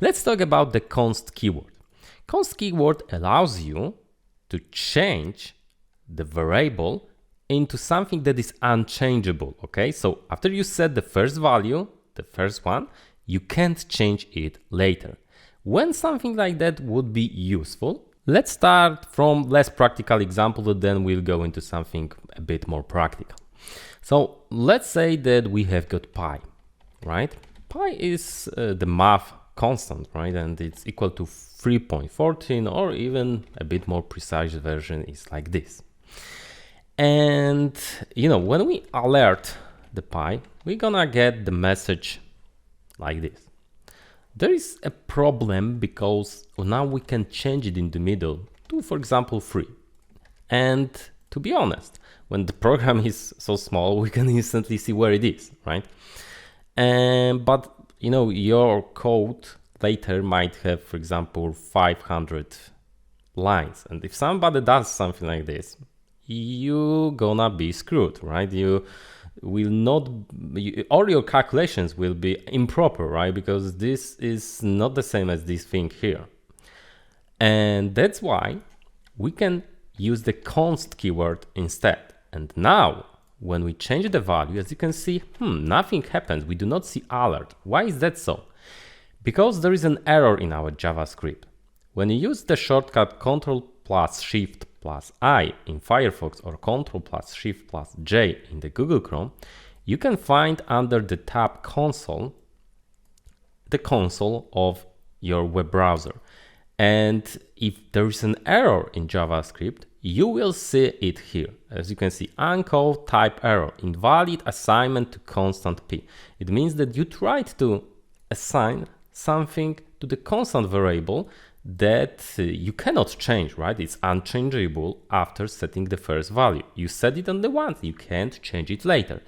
Let's talk about the const keyword. Const keyword allows you to change the variable into something that is unchangeable, okay? So after you set the first value, the first one, you can't change it later. When something like that would be useful, let's start from less practical example, and then we'll go into something a bit more practical. So let's say that we have got pi, right? Pi is the math constant, right? And it's equal to 3.14, or even a bit more precise version is like this. And when we alert the pi, we're gonna get the message like this. There is a problem because now we can change it in the middle to, for example, 3. And to be honest, when the program is so small, we can instantly see where it is, right? But your code later might have, for example, 500 lines. And if somebody does something like this, you're gonna be screwed, right? You will not, all your calculations will be improper, right? Because this is not the same as this thing here. And that's why we can use the const keyword instead. And now when we change the value, as you can see, nothing happens. We do not see alert. Why is that so? Because there is an error in our JavaScript. When you use the shortcut Ctrl+Shift+I in Firefox or Ctrl+Shift+J in the Google Chrome, you can find under the tab console, the console of your web browser. And if there is an error in JavaScript, you will see it here. As you can see, uncalled type error, invalid assignment to constant p. It means that you tried to assign something to the constant variable that you cannot change, right? It's unchangeable after setting the first value. You set it on the one, you can't change it later.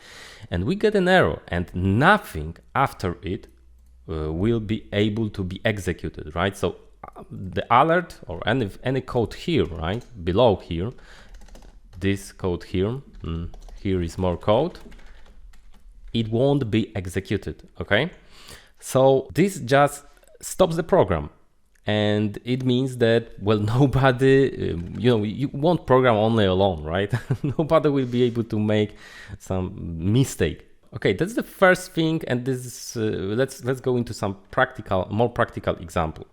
And we get an error, and nothing after it will be able to be executed, right? So the alert or any code here, right? Below here, this code here, here is more code, it won't be executed, okay? So this just stops the program. And it means that, well, nobody, you won't program only alone, right? Nobody will be able to make some mistake. Okay, that's the first thing, and this is, let's go into some more practical example.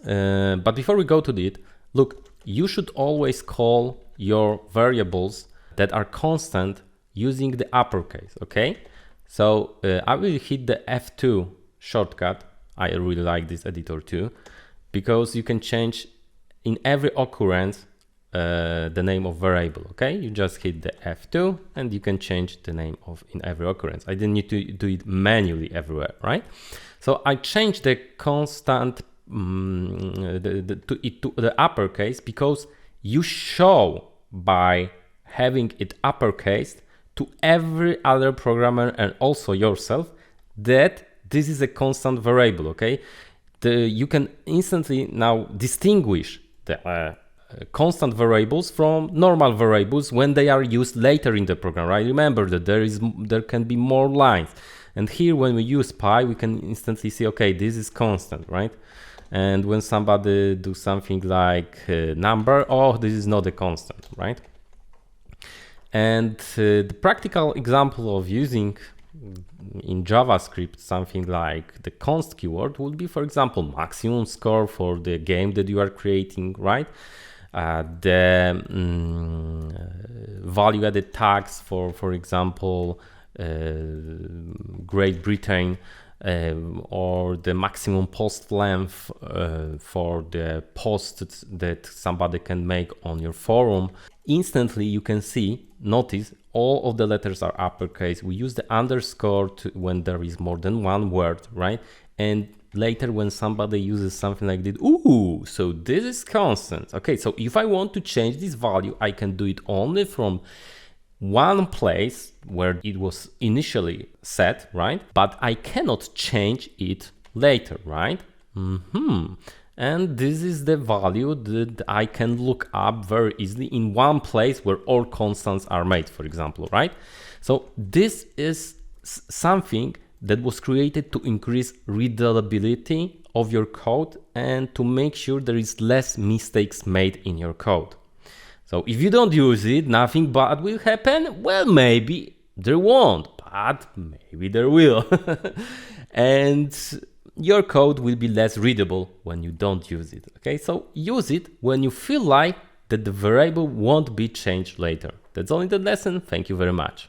But before we go to it, look, you should always call your variables that are constant using the uppercase, okay? So I will hit the F2 shortcut. I really like this editor too, because you can change in every occurrence the name of variable, okay? You just hit the F2 and you can change the name of in every occurrence. I didn't need to do it manually everywhere, right? So I changed the constant to the uppercase because you show by having it uppercase to every other programmer and also yourself that this is a constant variable, okay? You can instantly now distinguish the constant variables from normal variables when they are used later in the program, right? Remember that there can be more lines. And here when we use pi, we can instantly see, okay, this is constant, right? And when somebody do something like number, oh, this is not a constant, right? And the practical example of using in JavaScript something like the const keyword would be, for example, maximum score for the game that you are creating, right? The value added tags for example, Great Britain, or the maximum post length for the post that somebody can make on your forum. Instantly you can notice all of the letters are uppercase. We use the underscore when there is more than one word, right? And later when somebody uses something like this, ooh, so this is constant. Okay, so if I want to change this value, I can do it only from one place where it was initially set, right? But I cannot change it later, right? And this is the value that I can look up very easily in one place where all constants are made, for example, right? So this is something that was created to increase readability of your code and to make sure there is less mistakes made in your code. So if you don't use it, nothing bad will happen. Well, maybe there won't, but maybe there will. And your code will be less readable when you don't use it. Okay, so use it when you feel like that the variable won't be changed later. That's all in the lesson. Thank you very much.